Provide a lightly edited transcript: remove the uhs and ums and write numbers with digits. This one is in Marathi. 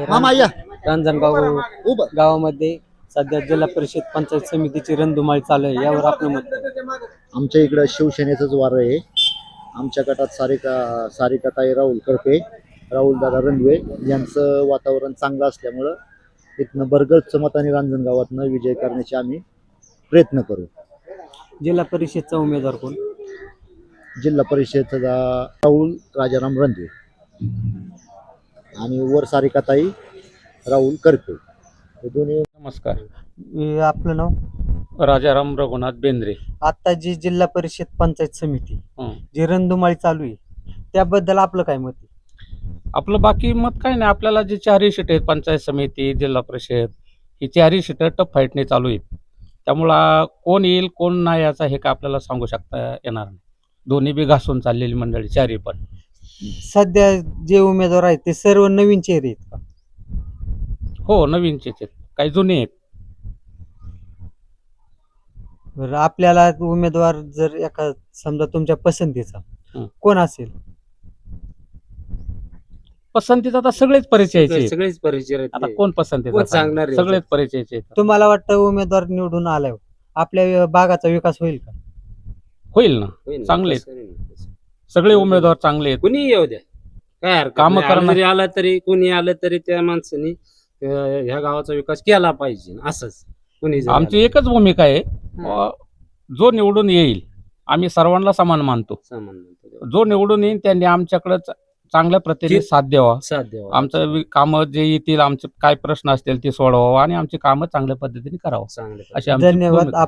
मामा या रांजणगाव उभं. गावामध्ये सध्या जिल्हा परिषद पंचायत समितीची रणधुमाळी चालू आहे, यावर आपलं मत काय? आमच्या इकडं शिवसेनेचंच वारं आहे. आमच्या गटात सारिकाताई राहुल करपे, राहुल दादा रणवे यांचं वातावरण चांगलं असल्यामुळं इथनं बरगतचं मताने रांजणगावातनं विजय करण्याचे आम्ही प्रयत्न करू. जिल्हा परिषदचा उमेदवार कोण? जिल्हा परिषदचा राहुल राजाराम रणवे आणि वर सारिकाताई राहुल करपे हे दोन्ही. नमस्कार. आपलं नाव? राजाराम रघुनाथ बेंद्रे. आता जी जिल्हा परिषद पंचायत समिती हं. जी रणधुमाळी चालू आहे त्याबद्दल आपलं काय मत आहे? आपलं बाकी मत काय नाही, आपल्याला जे चारही सीट आहेत पंचायत समिती जिल्हा परिषद ही चारही सीट टफ फाईटने चालू आहेत. त्यामुळं कोण येईल कोण नाही याचा हे का आपल्याला सांगू शकता येणार नाही. दोन्ही बी घासून चाललेली मंडळी चारही पण. सध्या जे उमेदवार आहेत ते सर्व नवीन चेहरे आहेत का? हो, नवीनचेच आहेत, काही जुने आहेत. बरं, आपल्याला उमेदवार जर एका समजा तुमच्या पसंतीचा हं. कोण असेल? पसंतीचा आता सगळेच परिचयाचे आहेत. सगळेच परिचय आहेत. आता कोण पसंतीचा कोण सांगणार आहे? सगळेच परिचयाचे आहेत. तुम्हाला वाटतं उमेदवार निवडून आल्यावर आपल्या भागाचा विकास होईल का? होईल ना, होईल ना, चांगले कसं नाही. सगळे उमेदवार चांगले आहेत. कुणी येऊ द्या, काय हरकत कामं नाही. करणार- जरी आला तरी कोणी आलं तरी त्या माणसाने ह्या गावाचा विकास केला पाहिजे असंच. कुणी जरी आमची आलं. एकच भूमिका आहे, हं. जो निवडून येईल आम्ही सर्वांना समान मानतो. सामान म्हणतो. जो निवडून येईल त्यांनी आमच्याकडे चांगल्या प्रतीने साथ द्यावा. साथ द्यावा. आमचं कामं जे येतील, आमचे काय प्रश्न असतील ते सोडवावं आणि आमची कामं चांगल्या पद्धतीने करावं चांगलं अशी आमची धन्यवाद. भूमिका आहे.